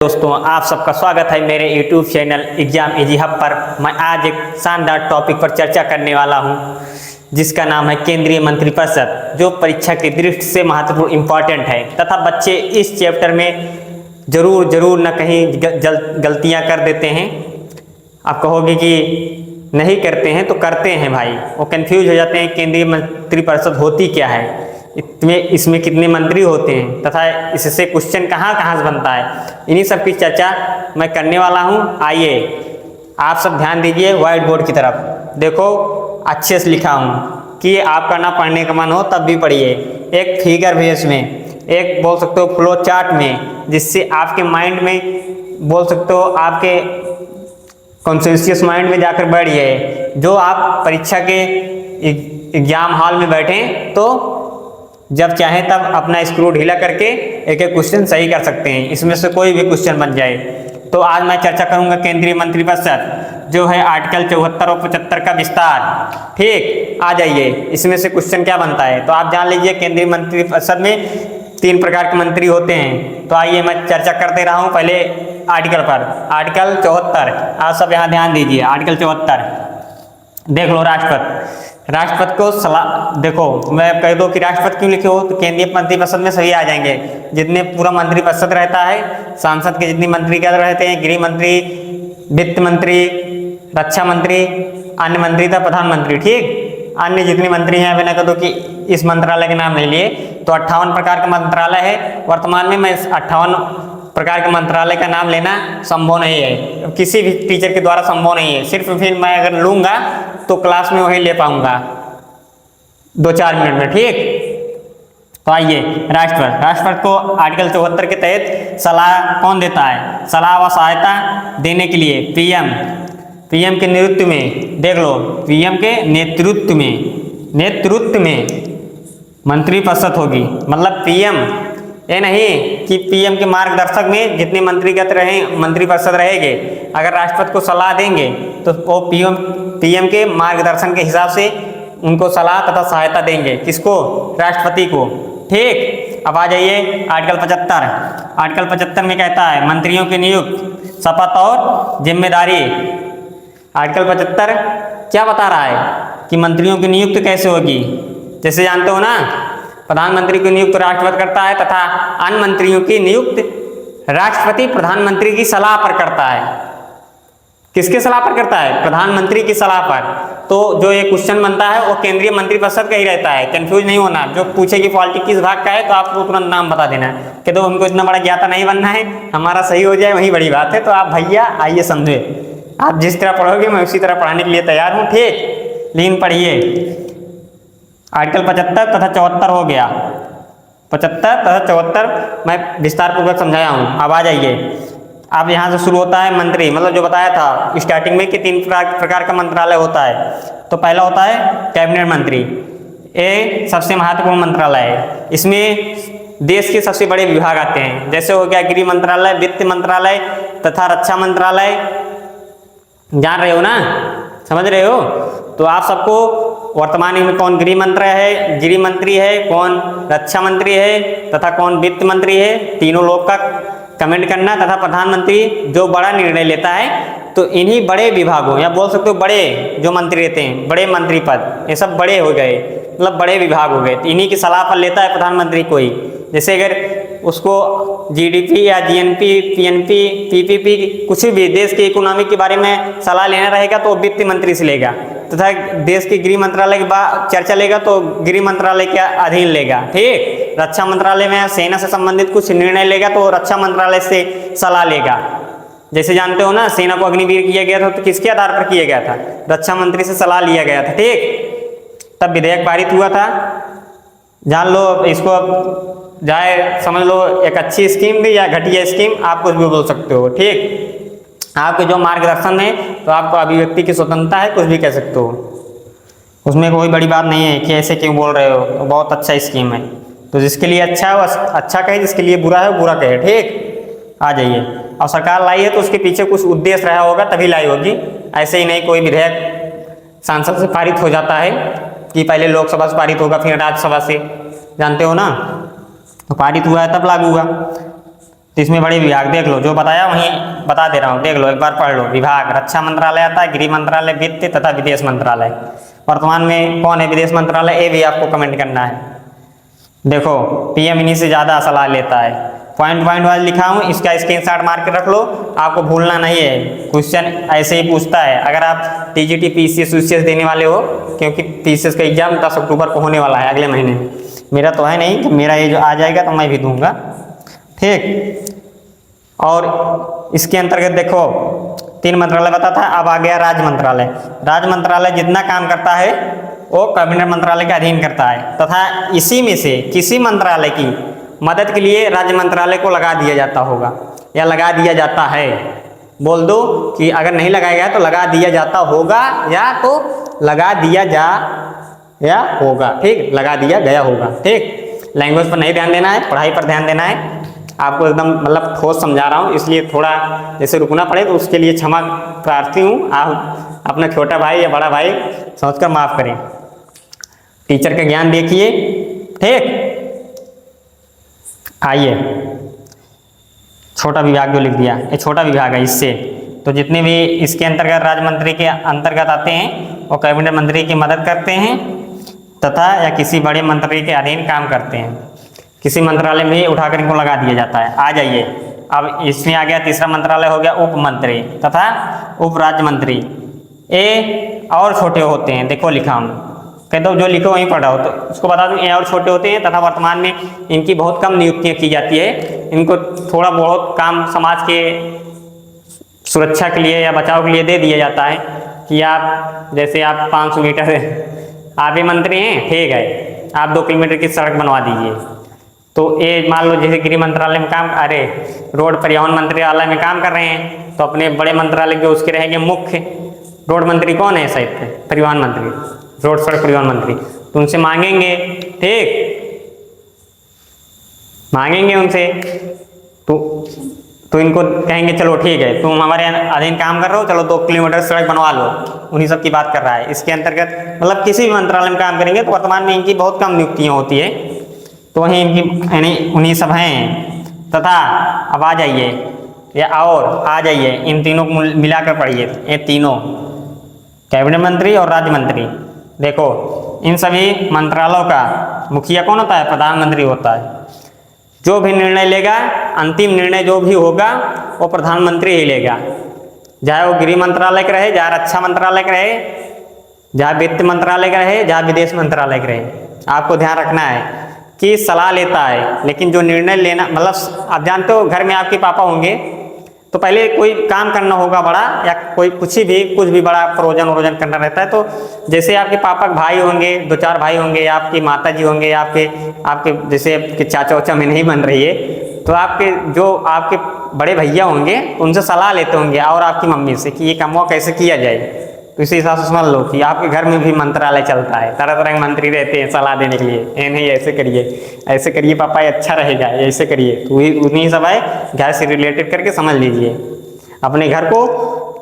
दोस्तों, आप सबका स्वागत है मेरे YouTube channel exam easy hub पर। मैं आज एक शानदार टॉपिक पर चर्चा करने वाला हूं, जिसका नाम है केंद्रीय मंत्रिपरिषद, जो परीक्षा की दृष्टि से महत्वपूर्ण इम्पॉर्टेंट है तथा बच्चे इस चैप्टर में जरूर न कहीं गलतियां कर देते हैं। आप कहोगे कि नहीं करते हैं, तो करते हैं भाई। वो कंफ्यूज हो जाते हैं केंद्रीय मंत्रिपरिषद होती क्या है, इसमें कितने मंत्री होते हैं तथा इससे क्वेश्चन कहाँ से बनता है। इन्हीं सब की चर्चा मैं करने वाला हूँ। आइए आप सब ध्यान दीजिए व्हाइट बोर्ड की तरफ। देखो अच्छे से लिखा हूँ कि आपका ना पढ़ने का मन हो तब भी पढ़िए। एक फिगर भी इसमें, एक बोल सकते हो फ्लो चार्ट में, जिससे आपके माइंड में बोल सकते हो आपके कॉन्शियस माइंड में जाकर बैठ जाए। जो आप परीक्षा के एग्जाम हॉल में बैठे तो जब चाहे तब अपना स्क्रू ढीला करके एक एक क्वेश्चन सही कर सकते हैं, इसमें से कोई भी क्वेश्चन बन जाए। तो आज मैं चर्चा करूंगा केंद्रीय मंत्रिपरिषद, जो है आर्टिकल 74 और 75 का विस्तार। ठीक, आ जाइए इसमें से क्वेश्चन क्या बनता है। तो आप जान लीजिए केंद्रीय मंत्रिपरिषद में 3 प्रकार के मंत्री होते हैं। तो आइए मैं चर्चा करते रहा हूँ पहले आर्टिकल पर। आर्टिकल 74, आप सब यहाँ ध्यान दीजिए। आर्टिकल 74 देख लो। राष्ट्रपति को सलाह, देखो मैं कह दो कि राष्ट्रपति क्यों लिखे हो, तो केंद्रीय मंत्रिपरिषद में सभी आ जाएंगे। जितने पूरा मंत्रिपरिषद रहता है, सांसद के जितनी मंत्री क्या रहते हैं, गृह मंत्री, वित्त मंत्री, रक्षा मंत्री, अन्य मंत्री था प्रधानमंत्री। ठीक, अन्य जितने मंत्री हैं, अभी न कह दो कि इस मंत्रालय के नाम नहीं लिए, तो 58 प्रकार का मंत्रालय है। वर्तमान में मैं 58 प्रकार के मंत्रालय का नाम लेना संभव नहीं है, किसी भी टीचर के द्वारा संभव नहीं है। सिर्फ फिर मैं अगर लूंगा तो क्लास में वही ले पाऊंगा 2-4 मिनट में। ठीक, तो आइए राष्ट्रपति को आर्टिकल 74 के तहत सलाह कौन देता है? सलाह व सहायता देने के लिए पीएम के नेतृत्व में, देख लो, पीएम के नेतृत्व में मंत्रिपरिषद होगी। मतलब पीएम, ये नहीं कि पीएम के मार्गदर्शक में जितने मंत्रीगत रहे मंत्रिपरिषद रहेंगे, अगर राष्ट्रपति को सलाह देंगे तो वो पीएम के मार्गदर्शन के हिसाब से उनको सलाह तथा सहायता देंगे। किसको? राष्ट्रपति को। ठीक, अब आ जाइए आर्टिकल 75। आर्टिकल 75 में कहता है मंत्रियों की नियुक्ति, शपथ और जिम्मेदारी। आर्टिकल 75 क्या बता रहा है कि मंत्रियों की नियुक्ति कैसे होगी। जैसे जानते हो ना, प्रधानमंत्री की नियुक्ति राष्ट्रपति करता है तथा अन्य मंत्रियों की नियुक्ति राष्ट्रपति प्रधानमंत्री की सलाह पर करता है। किसके सलाह पर करता है? प्रधानमंत्री की सलाह पर। तो जो ये क्वेश्चन बनता है वो केंद्रीय मंत्रिपरिषद का ही रहता है। कंफ्यूज नहीं होना। जो पूछे कि पॉलिटिक्स किस भाग का है तो आपको तुरंत नाम बता देना कि तो हमको इतना बड़ा ज्ञाता नहीं बनना है, हमारा सही हो जाए वही बड़ी बात है। तो आप भैया आइए समझे, आप जिस तरह पढ़ोगे मैं उसी तरह पढ़ाने के लिए तैयार हूँ। ठीक, लेकिन पढ़िए आर्टिकल 75 तथा 74 हो गया। 75 तथा 74 मैं विस्तार पूर्वक समझाया हूँ। अब आ जाइए, अब यहाँ से शुरू होता है मंत्री, मतलब जो बताया था स्टार्टिंग में कि 3 प्रकार का मंत्रालय होता है। तो पहला होता है कैबिनेट मंत्री। ये सबसे महत्वपूर्ण मंत्रालय है। इसमें देश के सबसे बड़े विभाग आते हैं। जैसे हो गया गृह मंत्रालय, वित्त मंत्रालय तथा रक्षा मंत्रालय। जान रहे हो ना, समझ रहे हो? तो आप सबको वर्तमान में कौन गृह मंत्री है, कौन रक्षा मंत्री है तथा कौन वित्त मंत्री है, तीनों लोग का कमेंट करना। तथा प्रधानमंत्री जो बड़ा निर्णय लेता है तो इन्हीं बड़े विभागों, या बोल सकते हो बड़े जो मंत्री रहते हैं, बड़े मंत्री पद, ये सब बड़े हो गए, मतलब बड़े विभाग हो गए। तो इन्हीं की सलाह पर लेता है प्रधानमंत्री कोई। जैसे अगर उसको जीडीपी या जीएनपी, पीएनपी, पीपीपी, कुछ भी देश के इकोनॉमिक के बारे में सलाह लेना रहेगा तो वित्त मंत्री से लेगा। तथा देश के गृह मंत्रालय की चर्चा लेगा तो गृह मंत्रालय के अधीन लेगा। ठीक, रक्षा मंत्रालय में सेना से संबंधित कुछ निर्णय लेगा तो रक्षा मंत्रालय से सलाह लेगा। जैसे जानते हो ना, सेना को अग्निवीर किया गया था तो किसके आधार पर किया गया था? रक्षा मंत्री से सलाह लिया गया था। ठीक, तब विधेयक पारित हुआ था। जान लो, इसको जाए समझ लो एक अच्छी स्कीम भी या घटिया स्कीम, आप कुछ भी बोल सकते हो। ठीक, आपके जो मार्गदर्शन है तो आपको अभिव्यक्ति की स्वतंत्रता है, कुछ भी कह सकते हो, उसमें कोई बड़ी बात नहीं है कि ऐसे क्यों बोल रहे हो। बहुत अच्छा स्कीम है, तो जिसके लिए अच्छा है वो अच्छा कहे, जिसके लिए बुरा है वो बुरा कहे। ठीक, आ जाइए। और सरकार लाई है तो उसके पीछे कुछ उद्देश्य रहा होगा तभी लाई होगी। ऐसे ही नहीं कोई विधेयक सांसद से पारित हो जाता है कि पहले लोकसभा से पारित होगा फिर राज्यसभा से, जानते हो ना, तो पारित हुआ है तब लागू हुआ। तो इसमें बड़े विभाग देख लो, जो बताया वहीं बता दे रहा हूँ, देख लो एक बार पढ़ लो। विभाग रक्षा मंत्रालय आता है, गृह मंत्रालय, वित्त तथा विदेश मंत्रालय। वर्तमान में कौन है विदेश मंत्रालय, ये भी आपको कमेंट करना है। देखो पीएम इन्हीं से ज़्यादा सलाह लेता है। पॉइंट वाइज लिखा हूँ, इसका स्क्रीनशॉट मार के रख लो, आपको भूलना नहीं है। क्वेश्चन ऐसे ही पूछता है अगर आप टीजीटी पीसीएस यूसीएस देने वाले हो, क्योंकि पीसीएस का एग्जाम 10 अक्टूबर को होने वाला है, अगले महीने में। मेरा तो है नहीं, तो मेरा ये जो आ जाएगा तो मैं भी दूंगा, ठीक। और इसके अंतर्गत देखो 3 मंत्रालय बताता है, अब आ गया राज्य मंत्रालय। राज्य मंत्रालय जितना काम करता है वो कैबिनेट मंत्रालय के अधीन करता है, तथा इसी में से किसी मंत्रालय की मदद के लिए राज्य मंत्रालय को लगा दिया जाता होगा या लगा दिया जाता है। बोल दो कि अगर नहीं लगाया गया तो लगा दिया जाता होगा, या तो लगा दिया जा या होगा, ठीक, लगा दिया गया होगा, ठीक। लैंग्वेज पर नहीं ध्यान देना है, पढ़ाई पर ध्यान देना है। आपको एकदम मतलब ठोस समझा रहा हूँ, इसलिए थोड़ा जैसे रुकना पड़े तो उसके लिए क्षमा प्रार्थी हूँ। आप अपना छोटा भाई या बड़ा भाई सोचकर माफ करें। टीचर का ज्ञान देखिए, ठीक। आइए, छोटा विभाग जो लिख दिया, ये छोटा विभाग है। इससे तो जितने भी इसके अंतर्गत राज्य मंत्री के अंतर्गत आते हैं वो कैबिनेट मंत्री की मदद करते हैं तथा या किसी बड़े मंत्री के अधीन काम करते हैं। किसी मंत्रालय में उठाकर इनको लगा दिया जाता है। आ जाइए, अब इसमें आ गया तीसरा मंत्रालय, हो गया उप मंत्री तथा उप राज्य मंत्री। ये और छोटे होते हैं, देखो लिखा हूँ, कह दो जो लिखो वहीं पढ़ा हो तो उसको बता दूं, ये और छोटे होते हैं तथा वर्तमान में इनकी बहुत कम नियुक्तियां की जाती है। इनको थोड़ा बहुत काम समाज के सुरक्षा के लिए या बचाव के लिए दे दिया जाता है कि आप जैसे आप 500 मीटर आप ही मंत्री हैं, ठीक है, आप 2 किलोमीटर की सड़क बनवा दीजिए। तो ये मान लो जैसे गृह मंत्रालय में काम, अरे रोड परिवहन मंत्रालय में काम कर रहे हैं, तो अपने बड़े मंत्रालय जो उसके रहेंगे मुख्य रोड मंत्री कौन है, शायद परिवहन मंत्री, रोड सड़क परिवहन मंत्री, तो उनसे मांगेंगे, ठीक, मांगेंगे उनसे। तो इनको कहेंगे चलो ठीक है, तुम हमारे अधीन काम कर रहे हो, चलो 2 किलोमीटर सड़क बनवा लो। उन्हीं सब की बात कर रहा है। इसके अंतर्गत मतलब किसी भी मंत्रालय में काम करेंगे तो वर्तमान में इनकी बहुत कम नियुक्तियां होती है, तो वहीं इनकी यानी उन्हीं सब हैं। तथा अब आ जाइए या और आ जाइए, इन तीनों को मिलाकर पढ़िए। ये तीनों कैबिनेट मंत्री और राज्य मंत्री, देखो इन सभी मंत्रालयों का मुखिया कौन होता है, प्रधानमंत्री होता है। जो भी निर्णय लेगा, अंतिम निर्णय जो भी होगा वो प्रधानमंत्री ही लेगा, चाहे वो गृह मंत्रालय का रहे, चाहे रक्षा मंत्रालय का रहे, चाहे वित्त मंत्रालय का रहे, चाहे विदेश मंत्रालय का रहे। आपको ध्यान रखना है कि सलाह लेता है, लेकिन जो निर्णय लेना, मतलब आप जानते हो घर में आपके पापा होंगे तो पहले कोई काम करना होगा बड़ा, या कोई कुछ भी बड़ा प्रोजन करना रहता है, तो जैसे आपके पापा के भाई होंगे, 2-4 भाई होंगे, या आपकी माता जी होंगे, आपके जैसे आपके चाचा वाचा में नहीं बन रही है, तो आपके जो आपके बड़े भैया होंगे उनसे सलाह लेते होंगे, और आपकी मम्मी से कि ये काम कैसे किया जाए। तो इसी हिसाब से समझ लो कि आपके घर में भी मंत्रालय चलता है, तरह तरह के मंत्री रहते हैं सलाह देने के लिए, ये नहीं ऐसे करिए पापा, ये अच्छा रहेगा, ऐसे करिए। तो उन्हीं सब है, घर से रिलेटेड करके समझ लीजिए। अपने घर को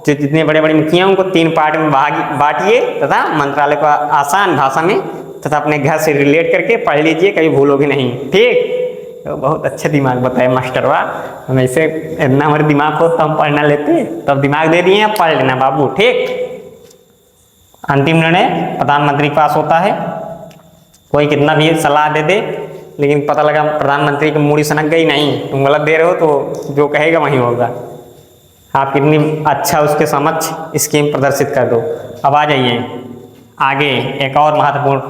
जो जितने बड़े बड़े मुखिया उनको 3 पार्ट में बांटिए तथा मंत्रालय को आसान भाषा में तथा अपने घर से रिलेट करके पढ़ लीजिए, कभी भूलोगे नहीं, ठीक। तो बहुत अच्छा दिमाग बताया मास्टरवा, हम ऐसे इतना हमारे दिमाग को तो हम पढ़ना लेते, तब दिमाग दे दिए, पढ़ लेना बाबू, ठीक। अंतिम निर्णय प्रधानमंत्री के पास होता है। कोई कितना भी सलाह दे दे, लेकिन पता लगा प्रधानमंत्री की मूड़ी सनक गई, नहीं तुम गलत दे रहे हो, तो जो कहेगा वही होगा। आप कितनी अच्छा उसके समक्ष स्कीम प्रदर्शित कर दो। अब आ जाइए आगे, एक और महत्वपूर्ण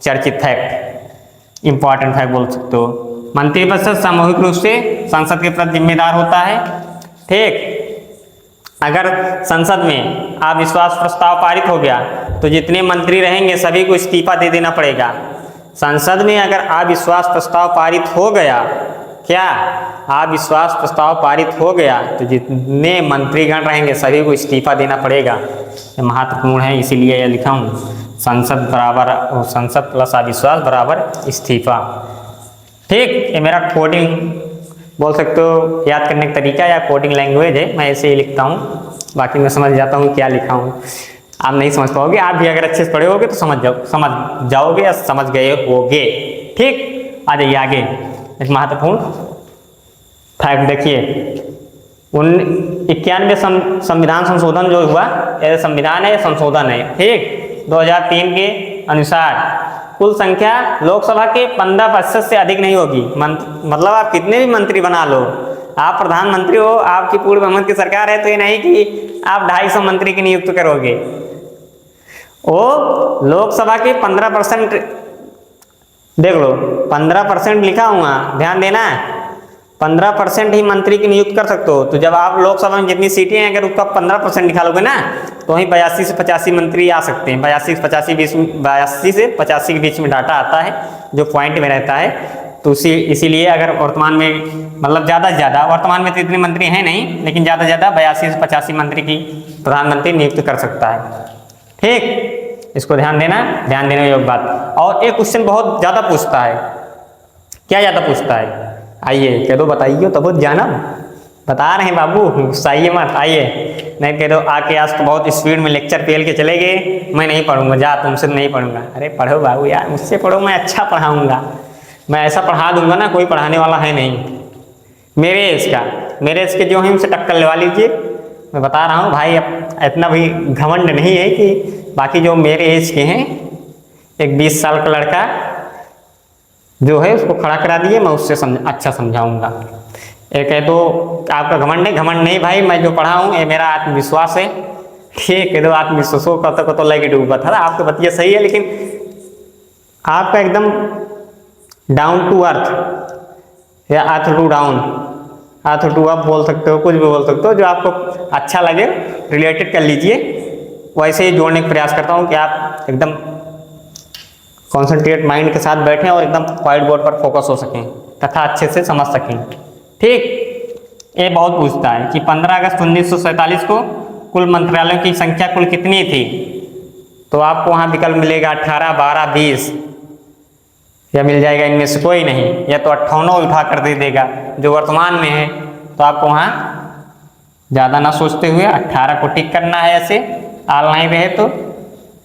चर्चित फैक्ट, इंपॉर्टेंट फैक्ट बोल सकते हो। मंत्रिपरिषद सामूहिक रूप से संसद के प्रति जिम्मेदार होता है, ठीक। अगर संसद में अविश्वास प्रस्ताव पारित हो गया तो जितने मंत्री रहेंगे सभी को इस्तीफा दे देना पड़ेगा। संसद में अगर अविश्वास प्रस्ताव पारित हो गया, क्या अविश्वास प्रस्ताव पारित हो गया तो जितने मंत्रीगण रहेंगे सभी को इस्तीफा देना पड़ेगा। ये महत्वपूर्ण है, इसीलिए यह लिखा हूँ, संसद प्लस अविश्वास बराबर इस्तीफा, ठीक। ये मेरा कोडिंग बोल सकते हो, याद करने का तरीका या कोडिंग लैंग्वेज है, मैं ऐसे ही लिखता हूँ। बाकी मैं समझ जाता हूँ क्या लिखा हूँ, आप नहीं समझ पाओगे। आप भी अगर अच्छे से पढ़े होगे तो समझ जाओगे या समझ गए होगे, ठीक। आ जाइए आगे, एक महत्वपूर्ण फैक्ट देखिए, 91 संविधान संशोधन जो हुआ, ये संविधान है, संशोधन है, ठीक। 2003 के अनुसार कुल संख्या लोकसभा के 15% से अधिक नहीं होगी। मतलब आप कितने भी मंत्री बना लो, आप प्रधानमंत्री हो, आपकी पूर्ण बहुमत की सरकार है, तो ये नहीं कि आप 250 मंत्री की नियुक्त करोगे। वो लोकसभा के 15%, देख लो 15% लिखा हुआ, ध्यान देना, 15% ही मंत्री की नियुक्त कर सकते हो। तो जब आप लोकसभा में जितनी सीटें हैं, अगर उसका 15% निकालोगे ना, तो वहीं 82 से 85 मंत्री आ सकते हैं। 82 से 85 के बीच में डाटा आता है जो पॉइंट में रहता है। तो इसीलिए अगर वर्तमान में, मतलब ज़्यादा से ज़्यादा, वर्तमान में तो इतने मंत्री हैं नहीं, लेकिन ज़्यादा से ज़्यादा 82 से 85 मंत्री की प्रधानमंत्री नियुक्त कर सकता है, ठीक। इसको ध्यान देने योग्य बात। और एक क्वेश्चन बहुत ज़्यादा पूछता है, क्या ज़्यादा पूछता है, आइए कह दो, बताइए तो बहुत जाना, बता रहे हैं बाबू, गुस्साइए मत, आइए। नहीं कह दो आके आज तो बहुत स्पीड में लेक्चर फेल के चले गए, मैं नहीं पढ़ूंगा, जा तुमसे नहीं पढ़ूंगा। अरे पढ़ो बाबू यार, मुझसे पढ़ो, मैं अच्छा पढ़ाऊंगा, मैं ऐसा पढ़ा दूंगा ना, कोई पढ़ाने वाला है नहीं मेरे एज के जो हैं उनसे टक्कर लगा लीजिए। मैं बता रहा हूँ भाई, अब इतना भी घमंड नहीं है कि बाकी जो मेरे एज के हैं, एक 20 साल का लड़का जो है उसको खड़ा करा दिए, मैं उससे अच्छा समझाऊंगा। एक है तो आपका घमंड है, घमंड नहीं भाई, मैं जो पढ़ा हूँ ये मेरा आत्मविश्वास है, ठीक है। तो आत्मविश्वासों का तो लगे डूबा था, आपको बतिया सही है, लेकिन आपका एकदम डाउन टू अर्थ या earth to down, earth to up बोल सकते हो, कुछ भी बोल सकते हो, जो आपको अच्छा लगे रिलेटेड कर लीजिए। वैसे ही जोड़ने का प्रयास करता हूँ कि आप एकदम कॉन्सेंट्रेट माइंड के साथ बैठें और एकदम व्हाइट बोर्ड पर फोकस हो सकें तथा अच्छे से समझ सकें, ठीक। ये बहुत पूछता है कि 15 अगस्त 1947 को कुल मंत्रालयों की संख्या कुल कितनी थी। तो आपको वहाँ विकल्प मिलेगा 18, 12, 20, या मिल जाएगा इनमें से कोई नहीं, या तो 58 उठा कर दे देगा जो वर्तमान में है। तो आपको वहाँ ज़्यादा ना सोचते हुए 18 को टिक करना है, ऐसे ऑनलाइन रहे तो,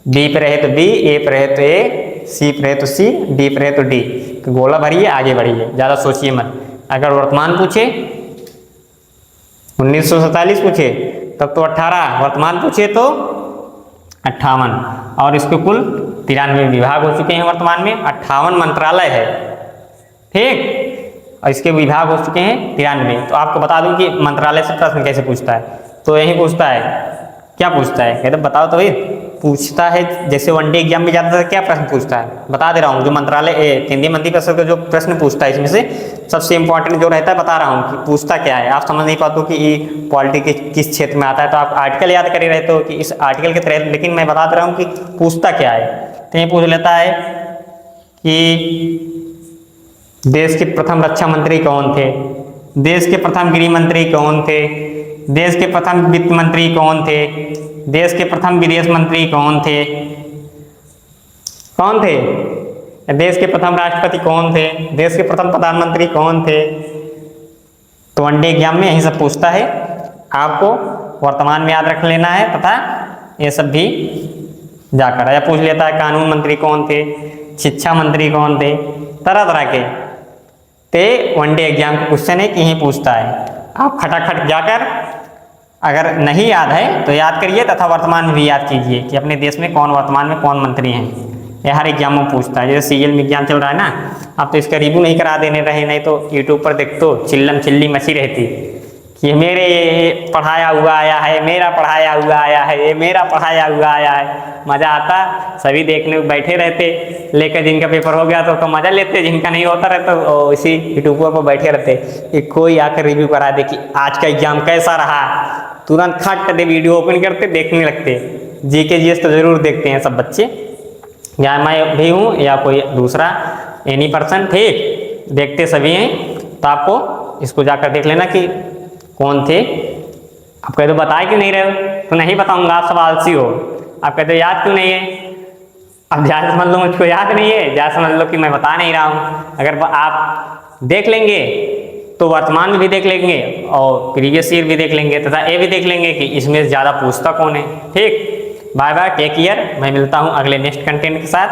बी पे रहे तो बी, ए पे रहे तो ए, सी पे रहे तो सी, डी पे रहे तो डी, तो गोला भरिए, आगे बढ़िए, ज़्यादा सोचिए मत। अगर वर्तमान पूछे 1947 पूछे तब तो 18, वर्तमान पूछे तो 58, और इसके कुल 93 विभाग हो चुके हैं वर्तमान में, 58 मंत्रालय है, ठीक। और इसके विभाग हो चुके हैं 93। तो आपको बता दूं कि मंत्रालय से प्रश्न कैसे पूछता है। तो यही पूछता है, क्या पूछता है, कहते बताओ तो भाई। पूछता है जैसे वनडे एग्जाम में जाता था, क्या प्रश्न पूछता है बता दे रहा हूँ। जो मंत्रालय केंद्रीय मंत्रिपरिषद का जो प्रश्न पूछता है, इसमें से सबसे इंपॉर्टेंट जो रहता है बता रहा हूँ कि पूछता क्या है। आप समझ नहीं पाते हो कि ये पॉलिटी किस क्षेत्र में आता है, तो आप आर्टिकल याद करे रहते हो कि इस आर्टिकल के तहत, लेकिन मैं बता दे रहा हूँ कि पूछता क्या है। तो ये पूछ लेता है कि देश के प्रथम रक्षा मंत्री कौन थे, देश के प्रथम गृह मंत्री कौन थे, देश के प्रथम वित्त मंत्री कौन थे, देश के प्रथम विदेश मंत्री कौन थे, देश के प्रथम राष्ट्रपति कौन थे, देश के प्रथम प्रधानमंत्री कौन थे। तो वनडे एग्जाम में यही सब पूछता है, आपको वर्तमान में याद रख लेना है तथा ये सब भी जाकर या पूछ लेता है कानून मंत्री कौन थे, शिक्षा मंत्री कौन थे, तरह तरह के। ते वनडे एग्जाम का क्वेश्चन है कि यही पूछता है। आप खटाखट जाकर अगर नहीं याद है तो याद करिए तथा वर्तमान में भी याद कीजिए कि अपने देश में कौन वर्तमान में कौन मंत्री हैं। यह हर एग्जाम में पूछता है। जैसे सीएल में एग्जाम चल रहा है ना, आप तो इसका रिव्यू नहीं करा देने रहे, नहीं तो यूट्यूब पर देख तो चिल्लम चिल्ली मची रहती कि मेरे पढ़ाया हुआ आया है, मेरा पढ़ाया हुआ आया है, ये मेरा पढ़ाया हुआ आया है। मज़ा आता, सभी देखने बैठे रहते, लेकर जिनका पेपर हो गया तो मज़ा लेते, जिनका नहीं होता रहता तो इसी यूट्यूब पर बैठे रहते कि कोई आकर रिव्यू करा दे कि आज का एग्जाम कैसा रहा। तुरंत खट दे वीडियो ओपन करते, देखने लगते। जीके जीएस तो जरूर देखते हैं सब बच्चे, या मैं भी हूँ या कोई दूसरा एनी पर्सन, ठीक, देखते सभी हैं। तो आपको इसको जाकर देख लेना कि कौन थे। आप कहते बताए क्यों नहीं रहे हो, तो नहीं बताऊंगा, आप सब आलसी हो। आप कहते याद क्यों नहीं है, अब ज़्यादा समझ लो मुझको याद नहीं है, ज़्यादा समझ लो कि मैं बता नहीं रहा हूँ। अगर आप देख लेंगे तो वर्तमान में भी देख लेंगे और प्रीवियस ईयर भी देख लेंगे तथा ये भी देख लेंगे कि इसमें ज़्यादा पूछता कौन है, ठीक। Bye bye, take care. मैं मिलता हूँ अगले नेक्स्ट कंटेंट के साथ,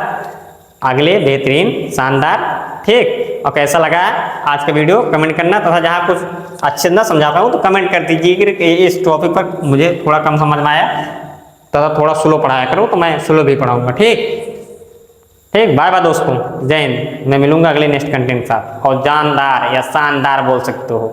अगले बेहतरीन शानदार ठीक। और कैसा लगा आज का वीडियो कमेंट करना, तथा जहाँ कुछ अच्छे ना समझा पाऊँ तो कमेंट कर दीजिए कि इस टॉपिक पर मुझे थोड़ा कम समझ में आया, तथा थोड़ा स्लो पढ़ाया करो तो मैं स्लो भी पढ़ाऊँगा। ठीक, बाय बाय दोस्तों, जय हिंद। मैं मिलूंगा अगले नेक्स्ट कंटेंट के साथ, और जानदार या शानदार बोल सकते हो।